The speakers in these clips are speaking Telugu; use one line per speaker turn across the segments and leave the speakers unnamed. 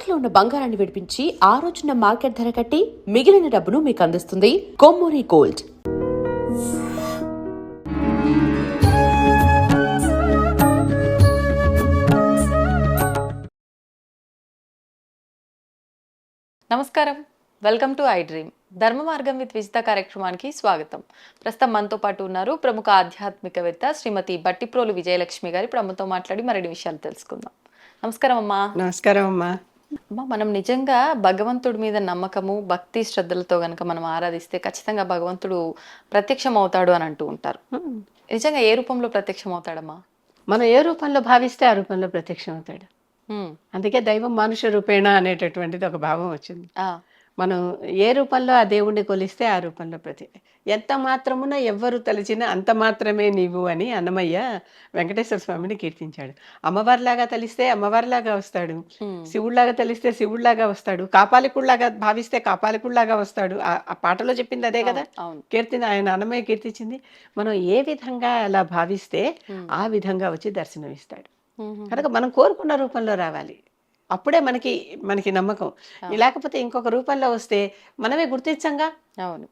తాకట్లో ఉన్న బంగారాన్ని విడిపించి ఆ రోజున మార్కెట్ ధర కట్టి మిగిలిన డబ్బును మీకు అందిస్తుంది కొమ్మూరి గోల్డ్.
నమస్కారం, వెల్కమ్ టు ఐ డ్రీమ్. ధర్మ మార్గం విత్ విజిత కార్యక్రమానికి స్వాగతం. ప్రస్తుతం మనతో పాటు ఉన్నారు ప్రముఖ ఆధ్యాత్మికవేత్త శ్రీమతి బట్టిప్రోలు విజయలక్ష్మి గారి. మనతో మాట్లాడి మరిన్ని విషయాలు తెలుసుకుందాం. నమస్కారం అమ్మా.
నమస్కారం అమ్మా.
అమ్మా, మనం నిజంగా భగవంతుడి మీద నమ్మకము, భక్తి శ్రద్ధలతో గనక మనం ఆరాధిస్తే ఖచ్చితంగా భగవంతుడు ప్రత్యక్షం అవుతాడు అని అంటూ ఉంటారు. నిజంగా ఏ రూపంలో ప్రత్యక్షం అవుతాడమ్మా?
మనం ఏ రూపంలో భావిస్తే ఆ రూపంలో ప్రత్యక్షం అవుతాడు. అందుకే దైవం మానుష రూపేణ అనేటటువంటిది ఒక భావం వచ్చింది. మనం ఏ రూపంలో ఆ దేవుణ్ణి కొలిస్తే ఆ రూపంలో ఎంత మాత్రమున ఎవ్వరు తలిచినా అంత మాత్రమే నీవు అని అన్నమయ్య వెంకటేశ్వర స్వామిని కీర్తించాడు. అమ్మవారిలాగా తలిస్తే అమ్మవారిలాగా వస్తాడు, శివుడిలాగా తలిస్తే శివుడిలాగా వస్తాడు, కాపాలికుడిలాగా భావిస్తే కాపాలికుడిలాగా వస్తాడు. ఆ పాటలో చెప్పింది అదే కదా, ఆయన అన్నమయ్య కీర్తించింది. మనం ఏ విధంగా అలా భావిస్తే ఆ విధంగా వచ్చి దర్శనమిస్తాడు. కనుక మనం కోరుకున్న రూపంలో రావాలి, అప్పుడే మనకి నమ్మకం. లేకపోతే ఇంకొక రూపంలో వస్తే మనమే గుర్తించంగా.
అవును.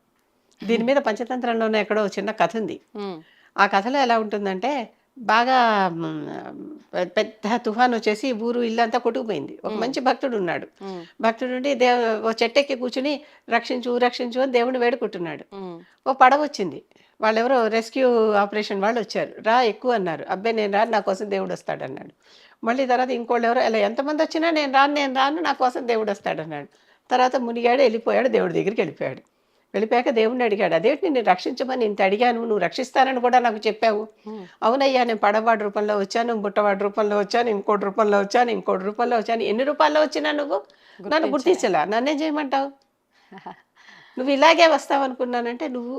దీని మీద పంచతంత్రంలోనే ఎక్కడో చిన్న కథ ఉంది. ఆ కథలో ఎలా ఉంటుందంటే, బాగా పెద్ద తుఫాన్ వచ్చేసి ఊరు ఇల్లంతా కొట్టుకుపోయింది. ఒక మంచి భక్తుడు ఉన్నాడు. భక్తుడు ఉండి ఓ చెట్టెక్కి కూర్చుని రక్షించు రక్షించు అని దేవుడిని వేడుకుంటున్నాడు. ఓ పడవ వచ్చింది. వాళ్ళెవరో రెస్క్యూ ఆపరేషన్ వాళ్ళు వచ్చారు. రా ఎక్కువ అన్నారు. అబ్బాయి నేను రాను, నా కోసం దేవుడు వస్తాడు అన్నాడు. మళ్ళీ తర్వాత ఇంకోళ్ళు ఎవరో, ఇలా ఎంతమంది వచ్చినా నేను రాను, నా కోసం దేవుడు వస్తాడు అన్నాడు. తర్వాత మునిగాడు, వెళ్ళిపోయాడు, దేవుడి దగ్గరికి వెళ్ళిపోయాడు. వెళ్ళిపోయాక దేవుడిని అడిగాడు, అదేంటి నేను రక్షించమని ఇంత అడిగాను, నువ్వు రక్షిస్తానని కూడా నాకు చెప్పావు. అవునయ్యా, నేను పడవాడి రూపంలో వచ్చాను, బుట్టవాడి రూపంలో వచ్చాను, ఇంకోటి రూపంలో వచ్చాను. ఎన్ని రూపాల్లో వచ్చినా నువ్వు నన్ను గుర్తించలా, నన్నేం చేయమంటావు? నువ్వు ఇలాగే వస్తావు అనుకున్నానంటే, నువ్వు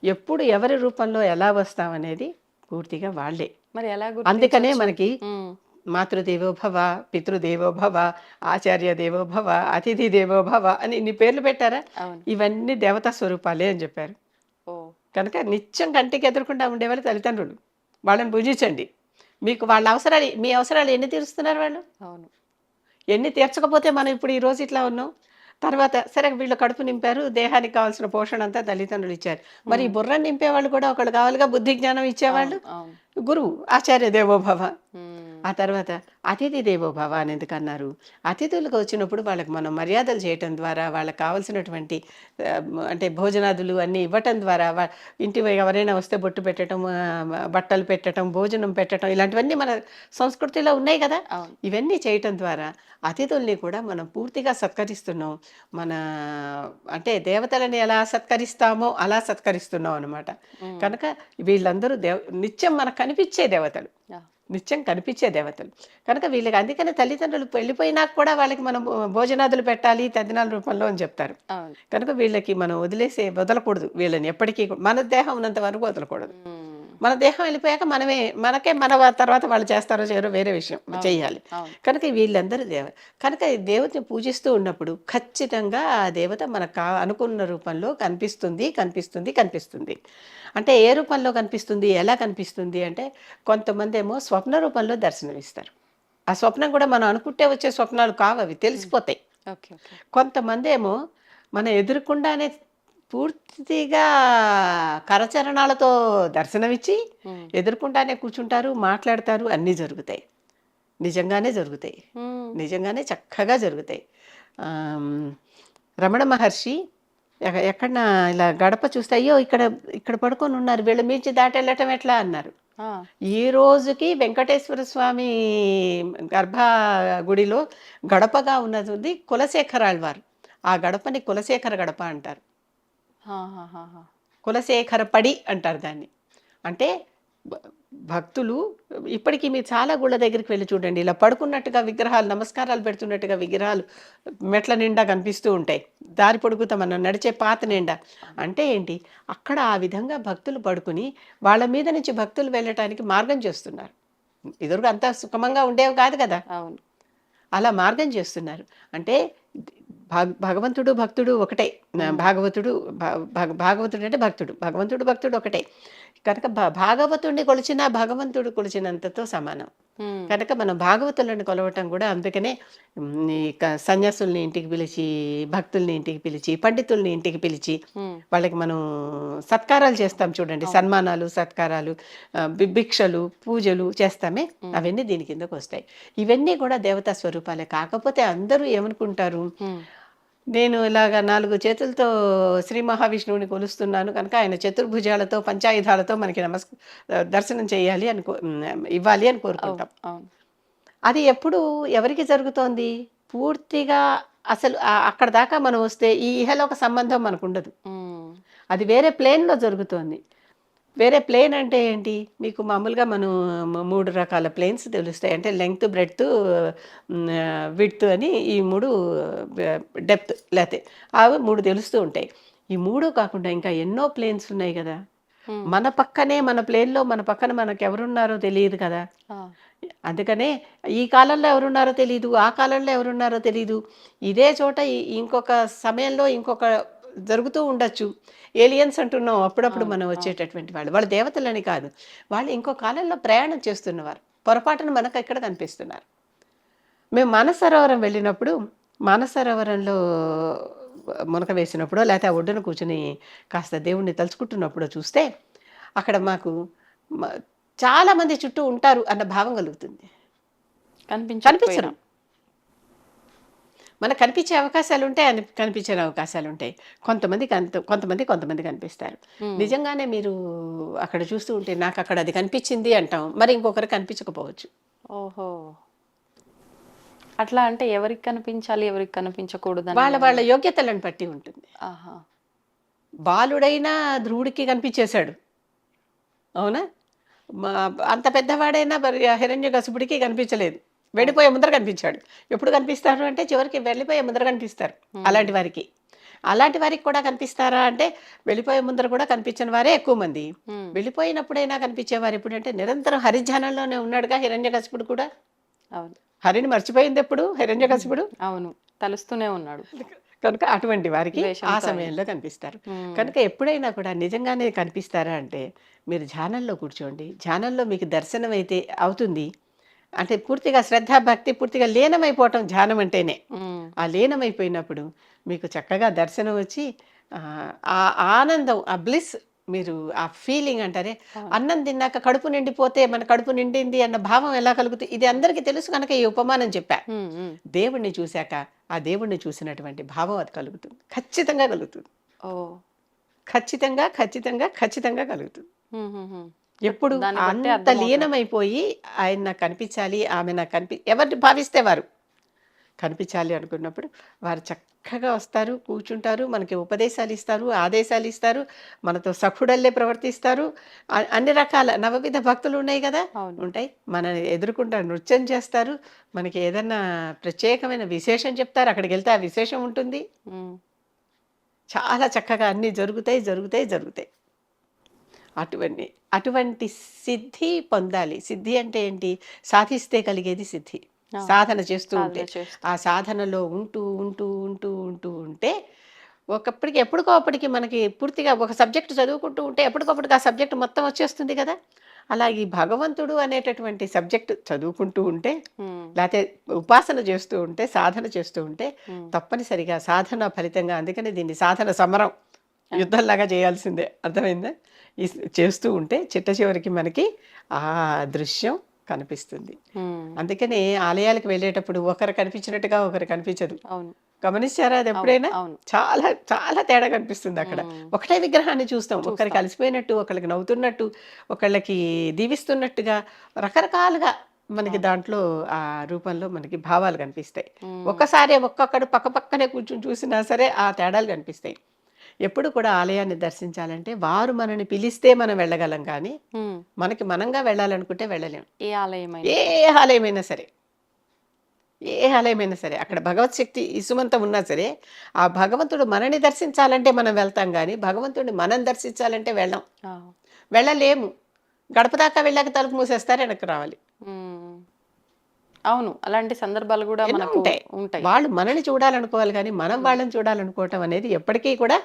ఎప్పుడు ఎవరి రూపంలో ఎలా వస్తావనేది పూర్తిగా వాళ్ళే.
మరి ఎలా?
అందుకనే మనకి మాతృదేవోభవ, పితృదేవోభవ, ఆచార్య దేవోభవ, అతిథి దేవోభవ అని ఇన్ని పేర్లు పెట్టారా? ఇవన్నీ దేవతా స్వరూపాలే అని చెప్పారు. కనుక నిత్యం కంటికి ఎదురకుండా ఉండేవాళ్ళు తల్లిదండ్రులు. వాళ్ళని పూజించండి. మీకు వాళ్ళ అవసరాలు, మీ అవసరాలు ఎన్ని తీరుస్తున్నారు వాళ్ళు?
అవును.
ఎన్ని తీర్చకపోతే మనం ఇప్పుడు ఈ రోజు ఇట్లా ఉన్నాం. తర్వాత సరే వీళ్ళు కడుపు నింపారు, దేహానికి కావాల్సిన పోషణ అంతా తల్లిదండ్రులు ఇచ్చారు. మరి ఈ బుర్రని నింపేవాళ్ళు కూడా ఒకళ్ళు కావాలిగా, బుద్ధి జ్ఞానం ఇచ్చేవాళ్ళు గురువు, ఆచార్య దేవోభవ. ఆ తర్వాత అతిథి దేవోభవ అని ఎందుకన్నారు? అతిథులకు వచ్చినప్పుడు వాళ్ళకి మనం మర్యాదలు చేయటం ద్వారా, వాళ్ళకి కావాల్సినటువంటి అంటే భోజనాదులు అన్నీ ఇవ్వటం ద్వారా, ఇంటి ఎవరైనా వస్తే బొట్టు పెట్టడం, బట్టలు పెట్టడం, భోజనం పెట్టడం, ఇలాంటివన్నీ మన సంస్కృతిలో ఉన్నాయి కదా. ఇవన్నీ చేయటం ద్వారా అతిథుల్ని కూడా మనం పూర్తిగా సత్కరిస్తున్నాం. అంటే దేవతలని ఎలా సత్కరిస్తామో అలా సత్కరిస్తున్నాం అనమాట. కనుక వీళ్ళందరూ నిత్యం మనకు కనిపించే దేవతలు, నిత్యం కనిపించే దేవతలు. కనుక వీళ్ళకి అందుకనే తల్లిదండ్రులు వెళ్ళిపోయినా కూడా వాళ్ళకి మనం భోజనాదులు పెట్టాలి తద్దినాల రూపంలో అని చెప్తారు. కనుక వీళ్ళకి మనం వదలకూడదు. వీళ్ళని ఎప్పటికీ మన దేహం ఉన్నంత వరకు వదలకూడదు. మన దేహం వెళ్ళిపోయాక మనకే మన తర్వాత వాళ్ళు చేస్తారో చేయరో వేరే విషయం, చెయ్యాలి. కనుక వీళ్ళందరూ కనుక దేవతని పూజిస్తూ ఉన్నప్పుడు ఖచ్చితంగా ఆ దేవత మనకు అనుకున్న రూపంలో కనిపిస్తుంది. అంటే ఏ రూపంలో కనిపిస్తుంది, ఎలా కనిపిస్తుంది అంటే, కొంతమంది ఏమో స్వప్న రూపంలో దర్శనమిస్తారు. ఆ స్వప్నం కూడా మనం అనుకుంటే వచ్చే స్వప్నాలు కావు, అవి తెలిసిపోతాయి. కొంతమంది ఏమో మన ఎదురుకుండానే పూర్తిగా కరచరణాలతో దర్శనమిచ్చి ఎదుర్కొంటానే కూర్చుంటారు, మాట్లాడతారు, అన్నీ జరుగుతాయి. నిజంగానే చక్కగా జరుగుతాయి. రమణ మహర్షి ఎక్కడన్నా ఇలా గడప చూస్తే, అయ్యో ఇక్కడ పడుకొని ఉన్నారు, వీళ్ళ మించి దాటెళ్ళటం ఎట్లా అన్నారు. ఈ రోజుకి వెంకటేశ్వర స్వామి గర్భ గుడిలో గడపగా ఉన్నది కులశేఖరాళ్వారు. ఆ గడపని కులశేఖర గడప అంటారు. కులశేఖర పడి అంటారు దాన్ని. అంటే భక్తులు ఇప్పటికీ మీరు చాలా గుళ్ళ దగ్గరికి వెళ్ళి చూడండి, ఇలా పడుకున్నట్టుగా విగ్రహాలు, నమస్కారాలు పెడుతున్నట్టుగా విగ్రహాలు మెట్ల నిండా కనిపిస్తూ ఉంటాయి. దారి పొడుగుతా మనం నడిచే పాత నిండా. అంటే ఏంటి, అక్కడ ఆ విధంగా భక్తులు పడుకుని వాళ్ళ మీద నుంచి భక్తులు వెళ్ళటానికి మార్గం చేస్తున్నారు. ఇదివరకు అంతా సుఖమంగా ఉండేవి కాదు కదా. అలా మార్గం చేస్తున్నారు. అంటే భగవంతుడు భక్తుడు ఒకటే. భాగవతుడు భాగవతుడు అంటే భక్తుడు, భగవంతుడు భక్తుడు ఒకటే కనుక భాగవతుడిని కొలిచినా భగవంతుడు కొలిచినంతతో సమానం. కనుక మనం భాగవతులను కొలవటం కూడా అందుకనే ఈ సన్యాసుల్ని ఇంటికి పిలిచి, భక్తుల్ని ఇంటికి పిలిచి, పండితుల్ని ఇంటికి పిలిచి వాళ్ళకి మనం సత్కారాలు చేస్తాం చూడండి, సన్మానాలు, సత్కారాలు, భిక్షలు, పూజలు చేస్తామే, అవన్నీ దీని కిందకు వస్తాయి. ఇవన్నీ కూడా దేవతా స్వరూపాలే. కాకపోతే అందరూ ఏమనుకుంటారు, నేను ఇలాగా 4 చేతులతో శ్రీ మహావిష్ణువుని కొలుస్తున్నాను కనుక ఆయన చతుర్భుజాలతో పంచాయుధాలతో మనకి దర్శనం చేయాలి ఇవ్వాలి అని కోరుకుంటాం. అది ఎప్పుడు ఎవరికి జరుగుతోంది? పూర్తిగా అసలు అక్కడ దాకా మనం వస్తే ఈ ఇహలోక సంబంధం మనకు ఉండదు. అది వేరే ప్లేన్లో జరుగుతోంది. వేరే ప్లేన్ అంటే ఏంటి? మీకు మామూలుగా మనం 3 రకాల ప్లేన్స్ తెలుస్తాయి. అంటే లెంగ్త్, బ్రెడ్త్, విడ్త్ అని ఈ 3, డెప్త్ లేతే అవి 3 తెలుస్తూ ఉంటాయి. ఈ 3 కాకుండా ఇంకా ఎన్నో ప్లేన్స్ ఉన్నాయి కదా. మన పక్కనే, మన ప్లేన్లో మన పక్కన మనకు ఎవరున్నారో తెలియదు కదా. అందుకనే ఈ కాలంలో ఎవరున్నారో తెలియదు, ఆ కాలంలో ఎవరున్నారో తెలియదు. ఇదే చోట ఇంకొక సమయంలో ఇంకొక జరుగుతూ ఉండొచ్చు. ఏలియన్స్ అంటున్నాం అప్పుడప్పుడు మనం వచ్చేటటువంటి వాళ్ళు దేవతలని కాదు, వాళ్ళు ఇంకో కాలంలో ప్రయాణం చేస్తున్నవారు, పొరపాటున మనకు ఎక్కడ కనిపిస్తున్నారు. మేము మానసరోవరం వెళ్ళినప్పుడు, మానసరోవరంలో మునక వేసినప్పుడు లేకపోతే ఆ ఒడ్డున కూర్చుని కాస్త దేవుణ్ణి తలుచుకుంటున్నప్పుడు చూస్తే అక్కడ మాకు చాలా మంది చుట్టూ ఉంటారు అన్న భావం కలుగుతుంది. కనిపించరు. మనకు కనిపించే అవకాశాలు ఉంటాయి, కనిపించే అవకాశాలు ఉంటాయి. కొంతమంది కనిపిస్తారు. నిజంగానే మీరు అక్కడ చూస్తూ ఉంటే నాకు అక్కడ అది కనిపించింది అంటాం, మరి ఇంకొకరు కనిపించకపోవచ్చు.
ఓహో, అట్లా అంటే ఎవరికి కనిపించాలి, ఎవరికి కనిపించకూడదు
వాళ్ళ యోగ్యతలను బట్టి ఉంటుంది. బాలుడైనా ధ్రువుడికి కనిపించేశాడు, అవునా? అంత పెద్దవాడైనా హిరణ్యకశిపుడికి కనిపించలేదు, వెళ్ళిపోయే ముందర కనిపించాడు. ఎప్పుడు కనిపిస్తారు అంటే చివరికి వెళ్ళిపోయే ముందర కనిపిస్తారు. అలాంటి వారికి కూడా కనిపిస్తారా అంటే వెళ్ళిపోయే ముందర కూడా కనిపించిన వారే ఎక్కువ మంది. వెళ్ళిపోయినప్పుడైనా కనిపించేవారు ఎప్పుడంటే నిరంతరం హరిధ్యానంలోనే ఉన్నాడుగా హిరణ్యకశిపుడు కూడా. హరిని మర్చిపోయింది ఎప్పుడు హిరణ్యకశిపుడు?
అవును, తలుస్తూనే ఉన్నాడు
కనుక అటువంటి వారికి ఆ సమయంలో కనిపిస్తారు. కనుక ఎప్పుడైనా కూడా నిజంగానే కనిపిస్తారా అంటే మీరు ధ్యానంలో కూర్చోండి, ధ్యానంలో మీకు దర్శనం అయితే అవుతుంది. అంటే పూర్తిగా శ్రద్ధ భక్తి పూర్తిగా లీనమైపోవటం ధ్యానం అంటేనే. ఆ లీనమైపోయినప్పుడు మీకు చక్కగా దర్శనం వచ్చి ఆ ఆనందం, ఆ బ్లిస్, మీరు ఆ ఫీలింగ్ అంటారే, అన్నం తిన్నాక కడుపు నిండిపోతే మన కడుపు నిండింది అన్న భావం ఎలా కలుగుతుంది, ఇది అందరికీ తెలుసు కనుక ఈ ఉపమానం చెప్పా. దేవుణ్ణి చూశాక ఆ దేవుణ్ణి చూసినటువంటి భావం అది కలుగుతుంది, ఖచ్చితంగా కలుగుతుంది. ఖచ్చితంగా ఖచ్చితంగా ఖచ్చితంగా కలుగుతుంది. ఎప్పుడు అంత లీనమైపోయి ఆయన నాకు కనిపించాలి, ఆమె నాకు ఎవరిని భావిస్తే వారు కనిపించాలి అనుకున్నప్పుడు వారు చక్కగా వస్తారు, కూర్చుంటారు, మనకి ఉపదేశాలు ఇస్తారు, ఆదేశాలు ఇస్తారు, మనతో సఖుడల్లే ప్రవర్తిస్తారు. అన్ని రకాల నవవిధ భక్తులు ఉన్నాయి కదా, ఉంటాయి. మన ఎదుర్కొంటా నృత్యం చేస్తారు, మనకి ఏదన్నా ప్రత్యేకమైన విశేషం చెప్తారు, అక్కడికి వెళ్తే ఆ విశేషం ఉంటుంది. చాలా చక్కగా అన్నీ జరుగుతాయి. అటువంటి సిద్ధి పొందాలి. సిద్ధి అంటే ఏంటి? సాధిస్తే కలిగేది సిద్ధి. సాధన చేస్తూ ఉంటే, ఆ సాధనలో ఉంటే ఎప్పటికో అప్పటికి మనకి పూర్తిగా ఒక సబ్జెక్ట్ చదువుకుంటూ ఉంటే ఎప్పటికప్పటికి ఆ సబ్జెక్ట్ మొత్తం వచ్చేస్తుంది కదా. అలాగే భగవంతుడు అనేటటువంటి సబ్జెక్ట్ చదువుకుంటూ ఉంటే, లేకపోతే ఉపాసన చేస్తూ ఉంటే, సాధన చేస్తూ ఉంటే తప్పనిసరిగా సాధన ఫలితంగా, అందుకని దీన్ని సాధన సమరం, యుద్ధంలాగా చేయాల్సిందే, అర్థమైందా? చేస్తూ ఉంటే చిట్ట చివరికి మనకి ఆ దృశ్యం కనిపిస్తుంది. అందుకని ఆలయాలకు వెళ్ళేటప్పుడు ఒకరు కనిపించినట్టుగా ఒకరు కనిపించదు. గమనించారా అది ఎప్పుడైనా? చాలా చాలా తేడా కనిపిస్తుంది అక్కడ. ఒకటే విగ్రహాన్ని చూస్తాం, ఒకరికి అలసిపోయినట్టు, ఒకళ్ళకి నవ్వుతున్నట్టు, ఒకళ్ళకి దీవిస్తున్నట్టుగా, రకరకాలుగా మనకి దాంట్లో ఆ రూపంలో మనకి భావాలు కనిపిస్తాయి. ఒక్కసారి ఒక్కొక్కడు పక్కనే కూర్చుని చూసినా సరే ఆ తేడాలు కనిపిస్తాయి. ఎప్పుడు కూడా ఆలయాన్ని దర్శించాలంటే వారు మనని పిలిస్తే మనం వెళ్ళగలం, కానీ మనకి మనంగా వెళ్ళాలనుకుంటే వెళ్ళలేం. ఏ ఆలయమైనా సరే అక్కడ భగవత్ శక్తి ఇసుమంతం ఉన్నా సరే, ఆ భగవంతుడు మనని దర్శించాలంటే మనం వెళ్తాం, కానీ భగవంతుడిని మనం దర్శించాలంటే వెళ్ళలేము. గడప దాకా వెళ్ళాక తలుపు మూసేస్తారు, వెనక్కి రావాలి.
అవును, అలాంటి సందర్భాలు కూడా
ఎన్నో
మనకు
ఉంటాయి.
ఉంటాయి.
వాళ్ళు మనల్ని చూడాలనుకోవాలి కానీ మనం వాళ్ళని చూడాలనుకోవటం అనేది ఎప్పటికీ కూడా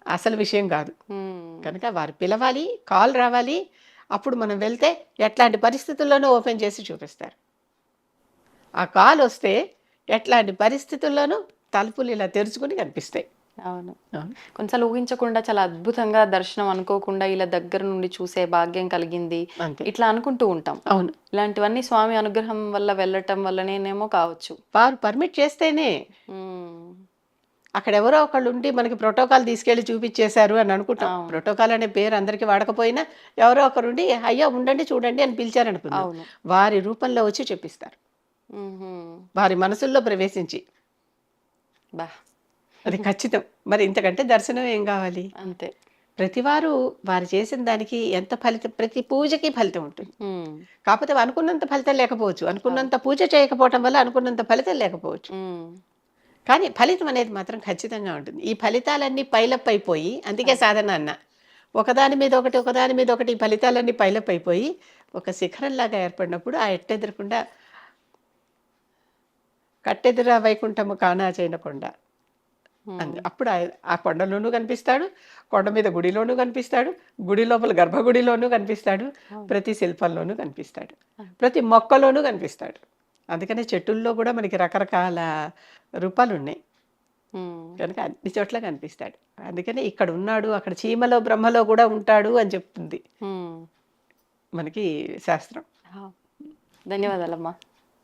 అసలు విషయం కాదు.
ఉమ్,
కనుక వారు పిలవాలి, కాల్ రావాలి. అప్పుడు మనం వెళ్తే ఎట్లాంటి పరిస్థితుల్లోనూ ఓపెన్ చేసి చూపిస్తారు. ఆ కాల్ వస్తే ఎట్లాంటి పరిస్థితుల్లోనూ తలుపులు ఇలా తెరుచుకుని కనిపిస్తాయి.
అవును.
అవును.
కొన్నిసార్లు ఊహించకుండా చాలా అద్భుతంగా దర్శనం అనుకోకుండా ఇలా దగ్గర నుండి చూసే భాగ్యం కలిగింది,
అంతే.
ఇట్లా అనుకుంటూ ఉంటాం.
అవును.
ఇలాంటివన్నీ స్వామి అనుగ్రహం వల్ల వెళ్ళటం వల్లనేనేమో కావచ్చు.
వారు పర్మిట్ చేస్తేనే.
ఉమ్,
అక్కడ ఎవరో ఒకళ్ళు ఉండి మనకి ప్రోటోకాల్ తీసుకెళ్ళి చూపించేశారు అని అనుకుంటాం.
అవును.
ప్రోటోకాల్ అనే పేరు అందరికీ వాడకపోయినా ఎవరో ఒకరుండి అయ్యో ఉండండి చూడండి అని పిలిచారనుకుందాం.
అవును.
వారి రూపంలో వచ్చి చెప్పిస్తారు.
ఉహుం.
వారి మనసుల్లో ప్రవేశించి.
బా,
అది ఖచ్చితం. మరి ఇంతకంటే దర్శనం ఏం కావాలి?
అంతే.
ప్రతివారు వారు చేసిన దానికి ఎంత ఫలితం, ప్రతి పూజకి ఫలితం ఉంటుంది.
ఉమ్,
కాకపోతే అనుకున్నంత ఫలితం లేకపోవచ్చు. అనుకున్నంత పూజ చేయకపోవటం వల్ల అనుకున్నంత ఫలితం లేకపోవచ్చు.
ఉమ్,
కానీ ఫలితం అనేది మాత్రం ఖచ్చితంగా ఉంటుంది. ఈ ఫలితాలన్నీ పైలప్ అయిపోయి, అందుకే సాధన అన్న. ఒకదాని మీద ఒకటి, ఒకదాని మీద ఒకటి ఈ ఫలితాలన్నీ పైలప్ అయిపోయి ఒక శిఖరంలాగా ఏర్పడినప్పుడు ఆ ఎట్టెదురకుండా కట్టెదుర వైకుంఠము కానా చేయన కొండ. అప్పుడు ఆ కొండలోనూ కనిపిస్తాడు, కొండ మీద గుడిలోనూ కనిపిస్తాడు, గుడి లోపల గర్భగుడిలోనూ కనిపిస్తాడు, ప్రతి శిల్పంలోనూ కనిపిస్తాడు, ప్రతి మొక్కలోనూ కనిపిస్తాడు. అందుకనే చెట్టుల్లో కూడా మనకి రకరకాల రూపాలు ఉన్నాయి.
ఉమ్,
కనుక అన్ని చోట్ల కనిపిస్తాడు. అందుకనే ఇక్కడ ఉన్నాడు, అక్కడ చీమలో బ్రహ్మలో కూడా ఉంటాడు అని చెప్తుంది
ఉమ్.
మనకి శాస్త్రం.
ధన్యవాదాలమ్మా.